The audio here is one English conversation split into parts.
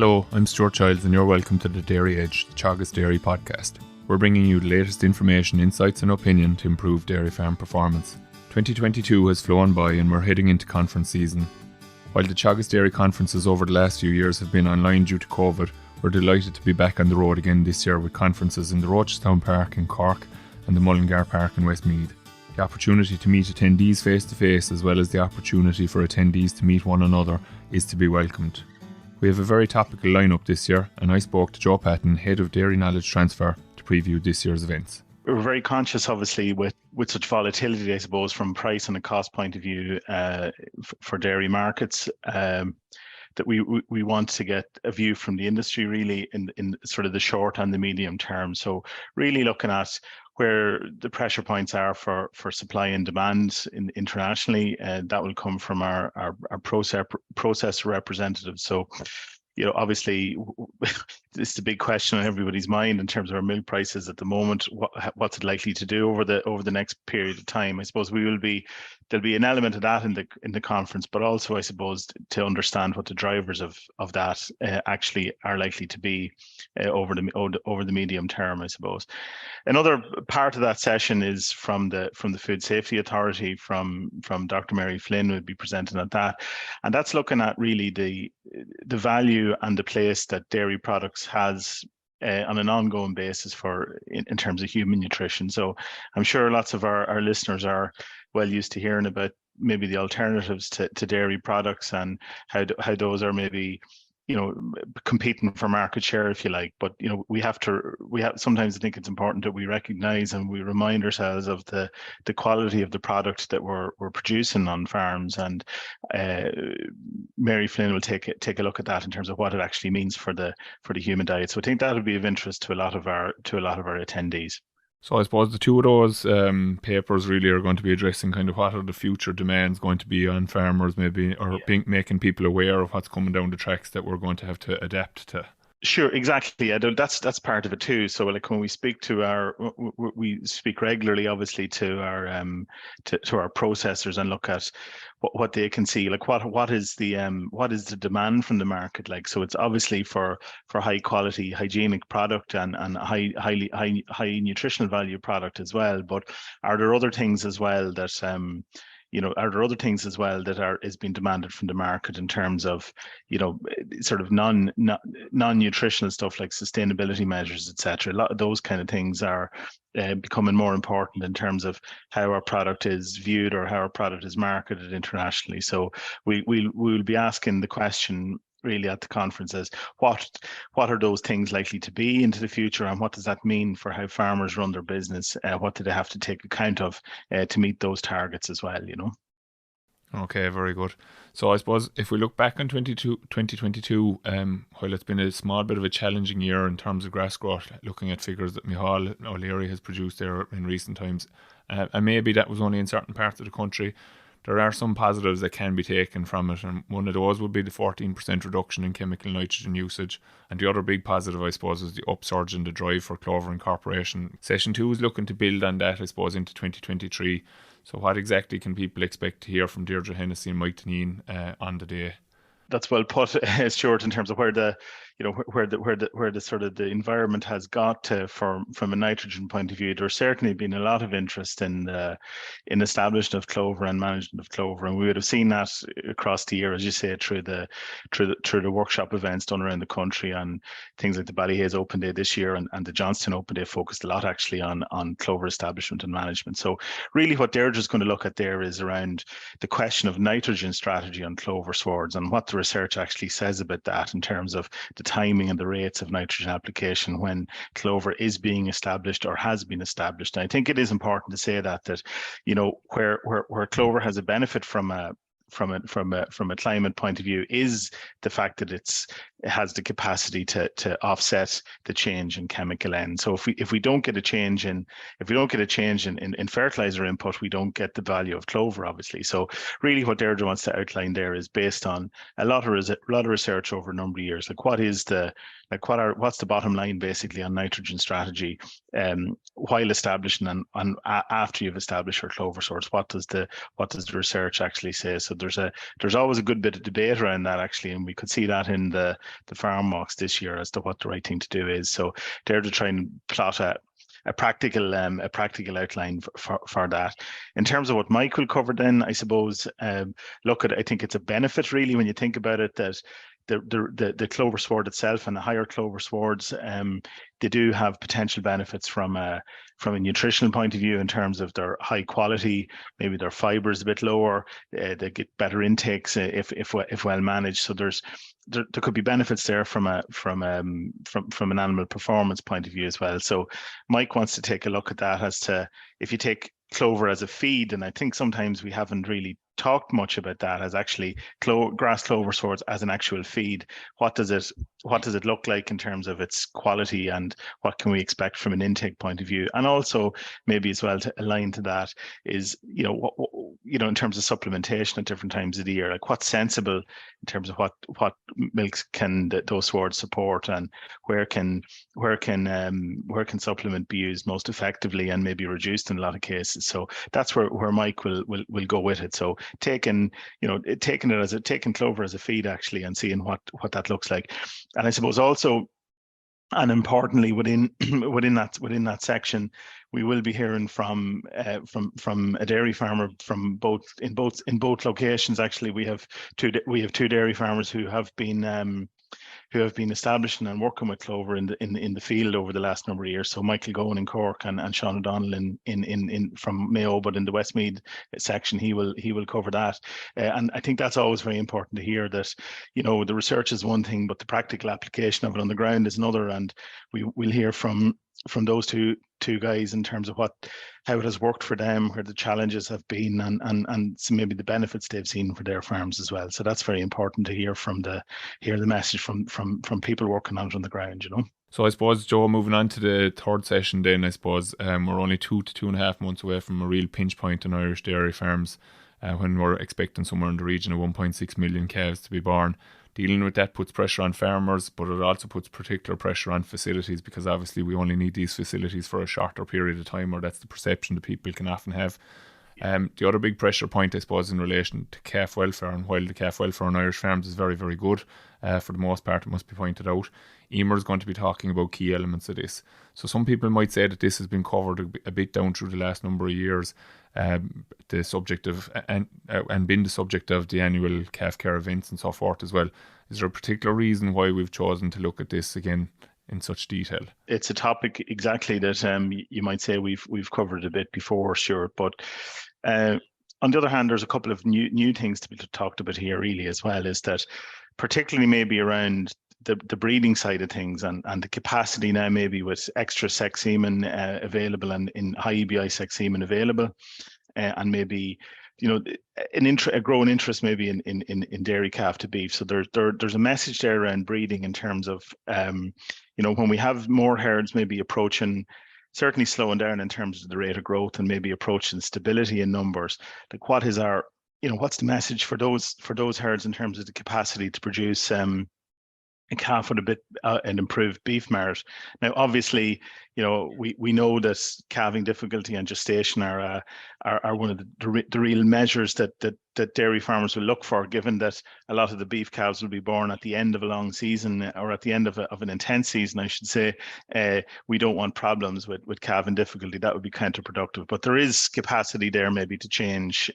Hello, I'm Stuart Childs and you're welcome to the Dairy Edge, the Teagasc Dairy podcast. We're bringing you the latest information, insights and opinion to improve dairy farm performance. 2022 has flown by and we're heading into conference season. While the Teagasc Dairy Conferences over the last few years have been online due to COVID, we're delighted to be back on the road again this year with conferences in the Rochestown Park in Cork and the Mullingar Park in Westmeath. The opportunity to meet attendees face to face, as well as the opportunity for attendees to meet one another, is to be welcomed. We have a very topical lineup this year, and I spoke to Joe Patton, Head of Dairy Knowledge Transfer, to preview this year's events. We're very conscious, obviously, with such volatility, I suppose, from price and a cost point of view for dairy markets, that we want to get a view from the industry really in sort of the short and the medium term. So really looking at where the pressure points are for supply and demand internationally, that will come from our processor representatives. So, you know, obviously, it's the big question on everybody's mind in terms of our milk prices at the moment. What's it likely to do over the next period of time? I suppose there'll be an element of that in the conference, but also, I suppose, to understand what the drivers of that actually are likely to be over the medium term, I suppose. Another part of that session is from the Food Safety Authority, from Dr. Mary Flynn, who will be presenting at that, and that's looking at really the value and the place that dairy products has on an ongoing basis in terms of human nutrition. So I'm sure lots of our listeners are well used to hearing about maybe the alternatives to dairy products and how those are maybe, you know, competing for market share, if you like. But, you know, we have sometimes I think it's important that we recognize and we remind ourselves of the quality of the product that we're producing on farms. And Mary Flynn will take a look at that in terms of what it actually means for the human diet. So I think that would be of interest to a lot of our attendees. So I suppose the two of those papers really are going to be addressing kind of what are the future demands going to be on farmers, maybe, or making people aware of what's coming down the tracks that we're going to have to adapt to. Sure, exactly. That's part of it too. So, like when we speak we speak regularly, obviously, to our processors and look at what they can see. Like what is the demand from the market like? So it's obviously for high quality, hygienic product and high nutritional value product as well. But are there other things as well that is being demanded from the market in terms of, you know, sort of non-nutritional stuff like sustainability measures, etc. A lot of those kind of things are becoming more important in terms of how our product is viewed or how our product is marketed internationally. So we will be asking the question really at the conferences, what are those things likely to be into the future, and what does that mean for how farmers run their business? What do they have to take account of to meet those targets as well, you know? Okay, very good. So I suppose if we look back on 2022, while it's been a small bit of a challenging year in terms of grass growth, looking at figures that Micheál O'Leary has produced there in recent times, and maybe that was only in certain parts of the country, there are some positives that can be taken from it, and one of those would be the 14% reduction in chemical nitrogen usage. And the other big positive, I suppose, is the upsurge in the drive for clover incorporation. Session 2 is looking to build on that, I suppose, into 2023. So what exactly can people expect to hear from Deirdre Hennessy and Mike Tineen on the day? That's well put, Stuart, in terms of where the sort of the environment has got to from a nitrogen point of view. There's certainly been a lot of interest in establishment of clover and management of clover, and we would have seen that across the year, as you say, through the workshop events done around the country, and things like the Ballyhaise Open Day this year and the Johnstown Open Day focused a lot actually on clover establishment and management. So really, what Deirdre's going to look at there is around the question of nitrogen strategy on clover swards and what the research actually says about that in terms of the timing and the rates of nitrogen application when clover is being established or has been established. And I think it is important to say that you know, where clover has a benefit from a climate point of view is the fact that it has the capacity to offset the change in chemical N. So if we don't get a change in fertilizer input, we don't get the value of clover, obviously. So really, what Deirdre wants to outline there is based on a lot of research over a number of years. Like what's the bottom line basically on nitrogen strategy while establishing and after you've established your clover source? What does the research actually say? So there's always a good bit of debate around that actually, and we could see that in the farm walks this year as to what the right thing to do is. So they're to try and plot a practical outline for that. In terms of what Mike will cover then, I suppose, I think it's a benefit really when you think about it that the clover sward itself and the higher clover swards, they do have potential benefits from a nutritional point of view in terms of their high quality, maybe their fiber is a bit lower, they get better intakes if well managed. So there could be benefits there from an animal performance point of view as well. So Mike wants to take a look at that as to if you take clover as a feed, and I think sometimes we haven't really talked much about that as actually grass clover swords as an actual feed. What does it look like in terms of its quality, and what can we expect from an intake point of view? And also maybe as well to align to that is, in terms of supplementation at different times of the year, like what's sensible in terms of what milks can those swords support, and where can supplement be used most effectively and maybe reduced in a lot of cases. So that's where Mike will go with it. So taking clover as a feed actually and seeing what that looks like. And I suppose also, and importantly within that section, we will be hearing from a dairy farmer in both locations. Actually, we have two dairy farmers who have been establishing and working with clover in the field over the last number of years. So Michael Gowen in Cork and Sean O'Donnell in from Mayo, but in the Westmeath section, he will cover that. And I think that's always very important to hear that, the research is one thing, but the practical application of it on the ground is another. And we'll hear from those two guys in terms of how it has worked for them, where the challenges have been, and some maybe the benefits they've seen for their farms as well. So that's very important to hear the message from people working out on the ground, So I suppose, Joe, moving on to the third session then, I suppose we're only 2 to 2.5 months away from a real pinch point in Irish dairy farms when we're expecting somewhere in the region of 1.6 million calves to be born. Dealing with that puts pressure on farmers, but it also puts particular pressure on facilities, because obviously we only need these facilities for a shorter period of time, or that's the perception that people can often have. The other big pressure point, I suppose, in relation to calf welfare, and while the calf welfare on Irish farms is very, very good, for the most part, it must be pointed out, Emer is going to be talking about key elements of this. So some people might say that this has been covered a bit down through the last number of years, the subject of and been the subject of the annual calf care events and so forth as well. Is there a particular reason why we've chosen to look at this again in such detail? It's a topic exactly that you might say we've covered a bit before, sure, but on the other hand, there's a couple of new things to be talked about here really as well, is that particularly maybe around the breeding side of things and the capacity now maybe with extra sex semen available and in high EBI sex semen available, and maybe a growing interest maybe in dairy calf to beef. So there's a message there around breeding in terms of when we have more herds maybe approaching, certainly slowing down in terms of the rate of growth and maybe approaching stability in numbers, like what is our what's the message for those herds in terms of the capacity to produce a calf with a bit an improved beef merit. Now, obviously, we know that calving difficulty and gestation are one of the real measures that dairy farmers will look for, given that a lot of the beef calves will be born at the end of a long season, or at the end of an intense season, I should say. We don't want problems with calving difficulty. That would be counterproductive. But there is capacity there maybe to change.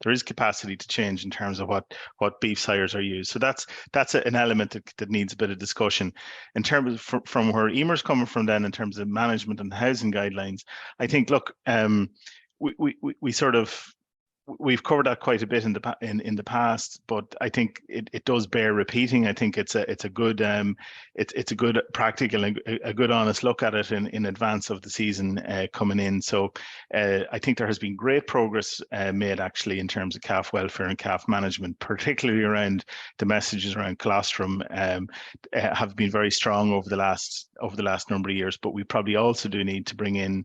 There is capacity to change in terms of what beef sires are used. So that's an element that needs a bit of discussion. In terms of from where Emer's coming from then, in terms of management and housing guidelines, I think, look, we've covered that quite a bit in the past, but I think it does bear repeating. I think it's a good practical and a good honest look at it in advance of the season coming in. So I think there has been great progress made actually in terms of calf welfare and calf management, particularly around the messages around colostrum have been very strong over the last number of years. But we probably also do need to bring in,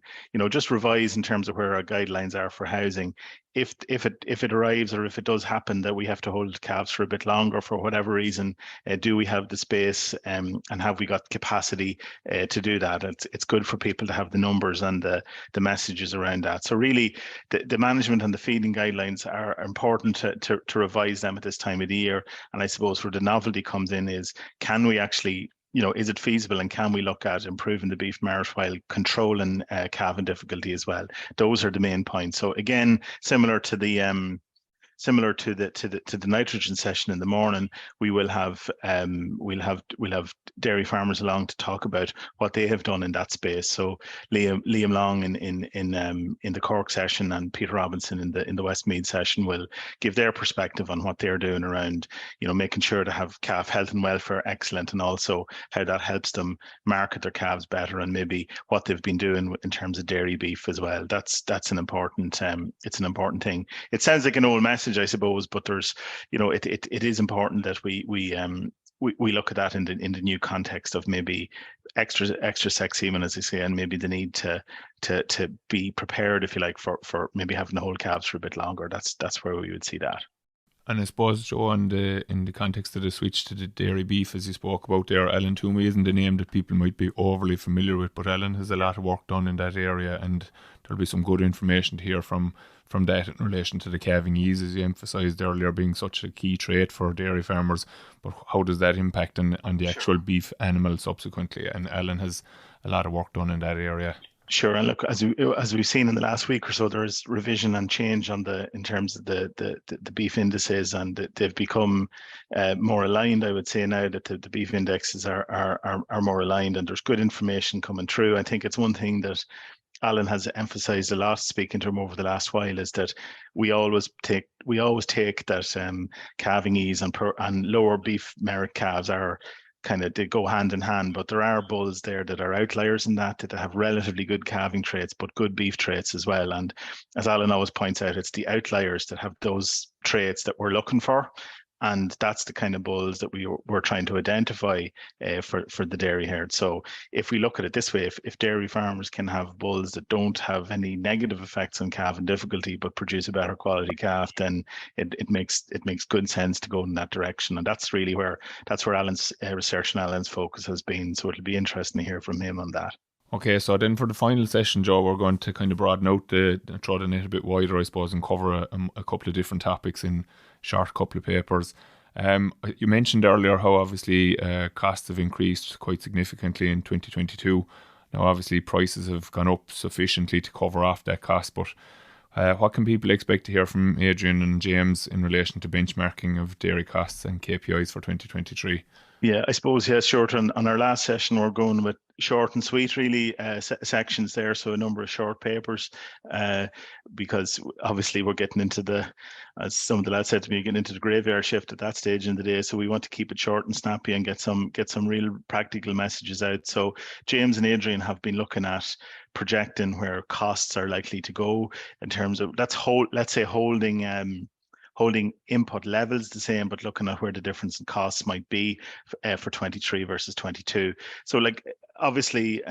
just revise in terms of where our guidelines are for housing if it arrives, or if it does happen that we have to hold calves for a bit longer for whatever reason, do we have the space, and have we got capacity to do that? It's good for people to have the numbers and the messages around that. So really, the management and the feeding guidelines are important to revise them at this time of the year. And I suppose where the novelty comes in is, can we actually, is it feasible, and can we look at improving the beef marrow while controlling calving difficulty as well? Those are the main points. So again, similar to the nitrogen session in the morning, we will have we'll have dairy farmers along to talk about what they have done in that space. So Liam Long in the Cork session, and Peter Robinson in the Westmeath session will give their perspective on what they're doing around, making sure to have calf health and welfare excellent, and also how that helps them market their calves better, and maybe what they've been doing in terms of dairy beef as well. That's an important it's an important thing. It sounds like an old message, I suppose, but there's, it is important that we look at that in the new context of maybe extra sex semen, as I say, and maybe the need to be prepared, if you like, for maybe having to hold calves for a bit longer. That's where we would see that. And I suppose, Joe, in the context of the switch to the dairy beef, as you spoke about there, Alan Twomey isn't a name that people might be overly familiar with, but Alan has a lot of work done in that area, and there'll be some good information to hear from that in relation to the calving ease, as you emphasised earlier, being such a key trait for dairy farmers. But how does that impact on the actual beef animal subsequently? And Alan has a lot of work done in that area. Sure, and look, as we've seen in the last week or so, there is revision and change in terms of the beef indices, and they've become more aligned. I would say now that the beef indexes are more aligned, and there's good information coming through. I think it's one thing that Alan has emphasised a lot, speaking to him over the last while, is that we always take that calving ease and lower beef merit calves are they go hand in hand, but there are bulls there that are outliers in that have relatively good calving traits, but good beef traits as well. And as Alan always points out, it's the outliers that have those traits that we're looking for. And that's the kind of bulls that we're trying to identify for the dairy herd. So if we look at it this way, if dairy farmers can have bulls that don't have any negative effects on calving difficulty but produce a better quality calf, then it makes good sense to go in that direction. And that's really where Alan's research and Alan's focus has been. So it'll be interesting to hear from him on that. Okay, so then for the final session, Joe, we're going to kind of broaden out throw the net a bit wider, I suppose, and cover a couple of different topics in short couple of papers. You mentioned earlier how obviously costs have increased quite significantly in 2022. Now, obviously, prices have gone up sufficiently to cover off that cost, but what can people expect to hear from Adrian and James in relation to benchmarking of dairy costs and KPIs for 2023? Yeah, I suppose, short on our last session, we're going with short and sweet, really, sections there. So a number of short papers, because obviously we're getting into as some of the lads said to me, getting into the graveyard shift at that stage in the day. So we want to keep it short and snappy and get some real practical messages out. So James and Adrian have been looking at projecting where costs are likely to go in terms of, let's say holding input levels the same, but looking at where the difference in costs might be for 23 versus 22. So, obviously,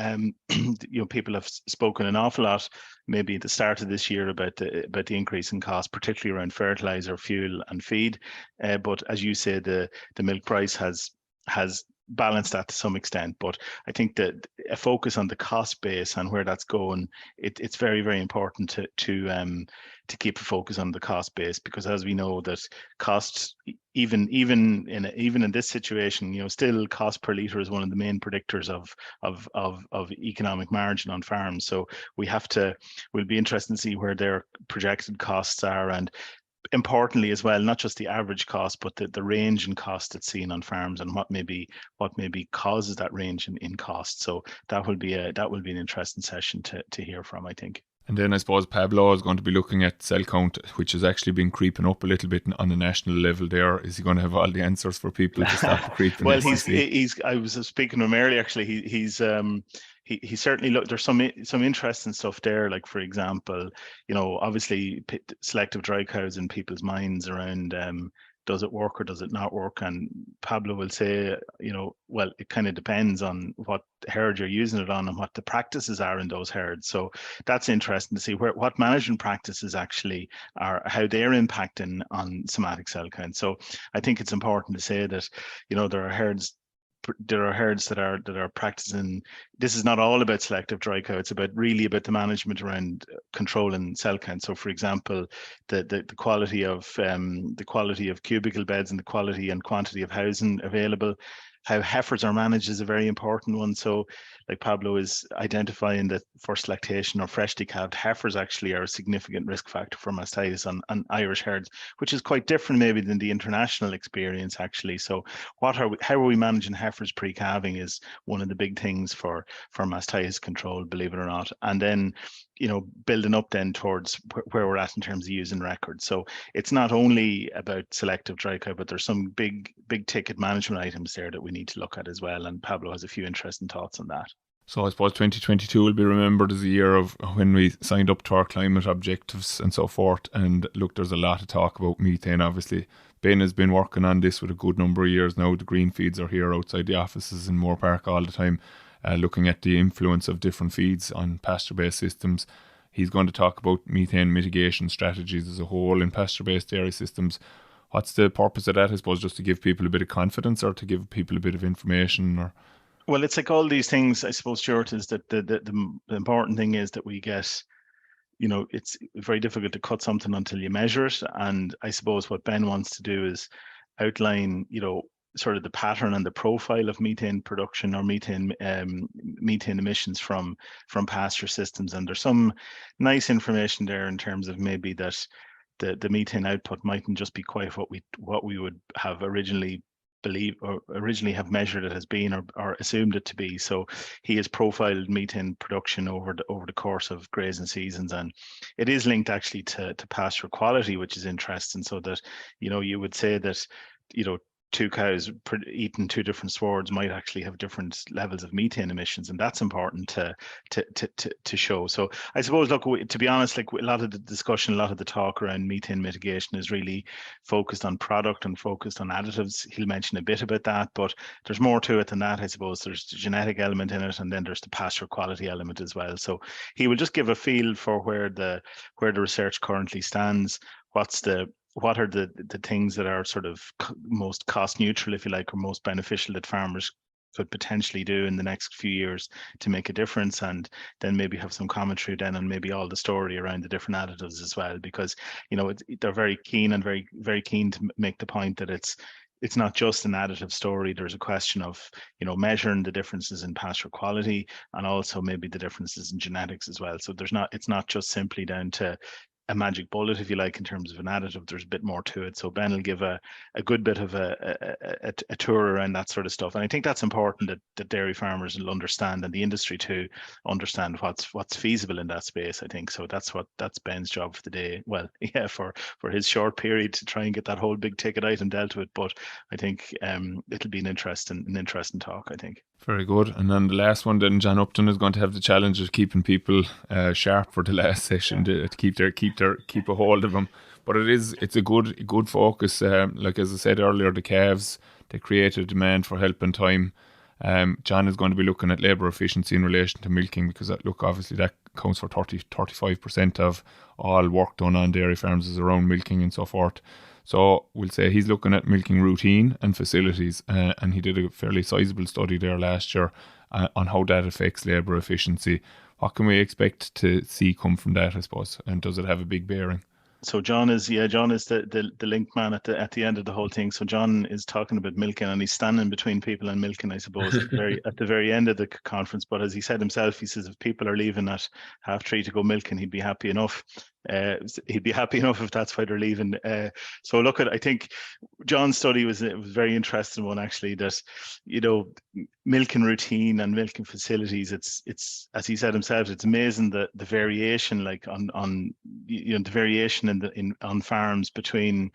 people have spoken an awful lot, maybe at the start of this year, about the increase in cost, particularly around fertilizer, fuel, and feed. But as you say, the milk price has balance that to some extent. But I think that a focus on the cost base and where that's going, it's very, very important to keep a focus on the cost base, because as we know that costs, even in this situation, still cost per litre is one of the main predictors of economic margin on farms. So we'll be interested to see where their projected costs are, and importantly as well, not just the average cost, but the range in cost that's seen on farms, and what maybe causes that range in cost. So that will be an interesting session to hear from, I think. And then I suppose Pablo is going to be looking at cell count, which has actually been creeping up a little bit on the national level there. Is he going to have all the answers for people to stop creeping? Well, I was speaking to him earlier, actually. He certainly there's some interesting stuff there. Like, for example, obviously selective dry cows in people's minds around does it work or does it not work? And Pablo will say, well, it kind of depends on what herd you're using it on and what the practices are in those herds. So that's interesting to see what management practices actually are, how they're impacting on somatic cell count. So I think it's important to say that, there are herds that are practicing. This is not all about selective dry cow. It's really about the management around controlling cell count. So, for example, the quality of cubicle beds and the quality and quantity of housing available. How heifers are managed is a very important one. So, like Pablo is identifying that forced lactation or fresh decalved heifers actually are a significant risk factor for mastitis on Irish herds, which is quite different maybe than the international experience actually. So how are we managing heifers pre-calving is one of the big things for mastitis control, believe it or not. And then, building up then towards where we're at in terms of using records. So it's not only about selective dry cow, but there's some big ticket management items there that we need to look at as well. And Pablo has a few interesting thoughts on that. So I suppose 2022 will be remembered as a year of when we signed up to our climate objectives and so forth. And look, there's a lot of talk about methane, obviously. Ben has been working on this with a good number of years now. The green feeds are here outside the offices in Moore Park all the time, looking at the influence of different feeds on pasture-based systems. He's going to talk about methane mitigation strategies as a whole in pasture-based dairy systems. What's the purpose of that? I suppose just to give people a bit of confidence or to give people a bit of information or... Well, it's like all these things, I suppose, Stuart, is that the important thing is that we get, it's very difficult to cut something until you measure it. And I suppose what Ben wants to do is outline, sort of the pattern and the profile of methane production or methane emissions from pasture systems. And there's some nice information there in terms of maybe that the methane output mightn't just be quite what we would have originally have measured it as being or assumed it to be. So he has profiled methane production over the course of grazing seasons, and it is linked actually to pasture quality, which is interesting. So that you would say that two cows eating two different swards might actually have different levels of methane emissions, and that's important to show. So I suppose, look, to be honest, like a lot of the discussion, a lot of the talk around methane mitigation is really focused on product and focused on additives. He'll mention a bit about that, but there's more to it than that. I suppose there's the genetic element in it, and then there's the pasture quality element as well. So he will just give a feel for where the research currently stands. What are the things that are sort of most cost neutral, if you like, or most beneficial that farmers could potentially do in the next few years to make a difference, and then maybe have some commentary then on maybe all the story around the different additives as well, because they're very keen and very, very keen to make the point that it's not just an additive story. There's a question of measuring the differences in pasture quality and also maybe the differences in genetics as well. So it's not just simply down to a magic bullet, if you like, in terms of an additive. There's a bit more to it. So Ben will give a good bit of a tour around that sort of stuff. And I think that's important that dairy farmers will understand, and the industry too understand what's feasible in that space, I think. So that's Ben's job for the day. Well, yeah, for his short period to try and get that whole big ticket item dealt with. But I think it'll be an interesting talk, I think. Very good. And then the last one, then John Upton is going to have the challenge of keeping people sharp for the last session to keep a hold of them. But it's a good focus. Like as I said earlier, the calves, they create a demand for help and time. John is going to be looking at labour efficiency in relation to milking, because obviously that counts for 35% of all work done on dairy farms is around milking and so forth. So we'll say he's looking at milking routine and facilities, and he did a fairly sizable study there last year on how that affects labour efficiency. What can we expect to see come from that, I suppose, and does it have a big bearing? So John is the link man at the end of the whole thing. So John is talking about milking, and he's standing between people and milking, I suppose, at the very end of the conference. But as he said himself, he says if people are leaving at 3:30 to go milking, he'd be happy enough. He'd be happy enough if that's why they're leaving. So look, I think John's study was a very interesting one, actually. That milking routine and milking facilities, it's as he said himself, it's amazing the variation, like on the variation on farms between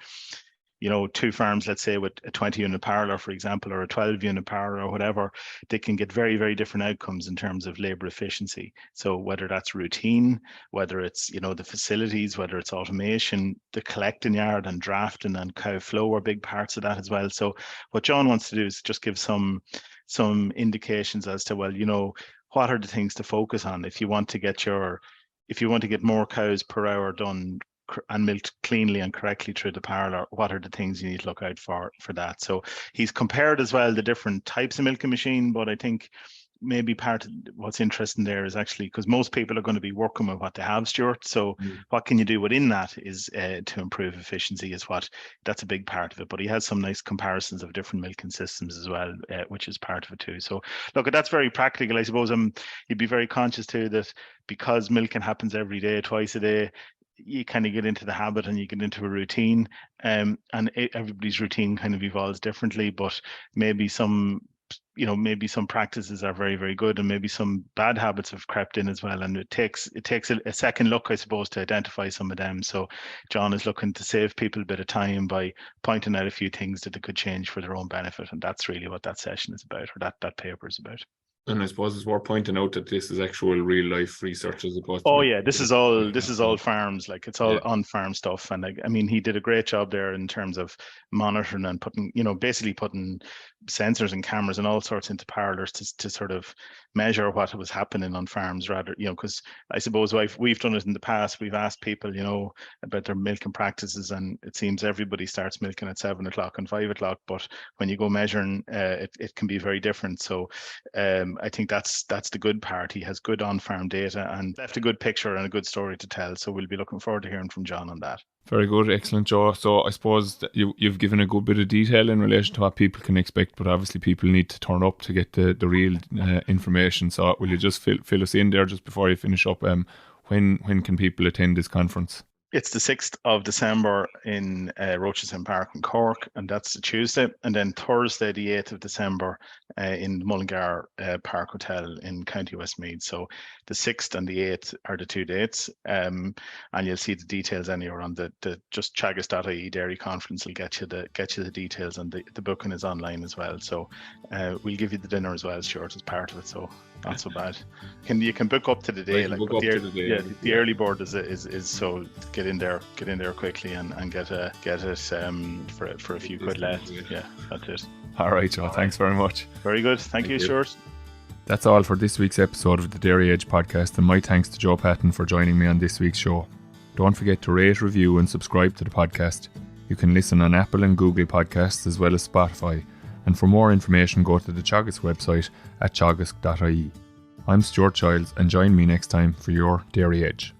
two farms, let's say with a 20 unit parlour, for example, or a 12 unit parlour or whatever, they can get very, very different outcomes in terms of labour efficiency. So whether that's routine, whether it's, the facilities, whether it's automation, the collecting yard and drafting and cow flow are big parts of that as well. So what John wants to do is just give some indications as to, well, what are the things to focus on if you want to get more cows per hour done and milked cleanly and correctly through the parlour. What are the things you need to look out for that? So he's compared as well the different types of milking machine, but I think maybe part of what's interesting there is actually, because most people are going to be working with what they have, Stuart. So what can you do within that is to improve efficiency that's a big part of it. But he has some nice comparisons of different milking systems as well, which is part of it too. So look, that's very practical. I suppose you'd be very conscious too that because milking happens every day, twice a day, you kind of get into the habit and you get into a routine, and everybody's routine kind of evolves differently, but maybe some practices are very, very good and maybe some bad habits have crept in as well. And it takes a second look, I suppose, to identify some of them. So John is looking to save people a bit of time by pointing out a few things that they could change for their own benefit. And that's really what that session is about, or that paper is about. And I suppose it's worth pointing out that this is actual real life research as opposed to. Oh yeah, this is all farms, like it's all on farm stuff. And I mean, he did a great job there in terms of monitoring and putting sensors and cameras and all sorts into parlours to sort of measure what was happening on farms, rather, because I suppose we've done it in the past. We've asked people, about their milking practices, and it seems everybody starts milking at 7 o'clock and 5 o'clock, but when you go measuring, it can be very different. So I think that's the good part. He has good on-farm data and left a good picture and a good story to tell. So we'll be looking forward to hearing from John on that. Very good, excellent, Joe. So I suppose that you've given a good bit of detail in relation to what people can expect, but obviously people need to turn up to get the real information. So will you just fill us in there just before you finish up? When can people attend this conference? It's the 6th of December in Rochestown Park in Cork, and that's a Tuesday. And then Thursday, the 8th of December in the Mullingar Park Hotel in County Westmeath. So the 6th and the 8th are the 2 dates. And you'll see the details anywhere on the just Teagasc Dairy Conference will get you the details, and the booking is online as well. So we'll give you the dinner as well, Stuart, as part of it. So not so bad. You can book up to the day. The early board is so get in there quickly and get it for a few quid less. Yeah, that's it. All right, Joe. Thanks very much. Very good. Thank you, Stuart. That's all for this week's episode of the Dairy Edge podcast, and my thanks to Joe Patton for joining me on this week's show. Don't forget to rate, review and subscribe to the podcast. You can listen on Apple and Google Podcasts as well as Spotify. And for more information, go to the Teagasc website at teagasc.ie. I'm Stuart Childs, and join me next time for your Dairy Edge.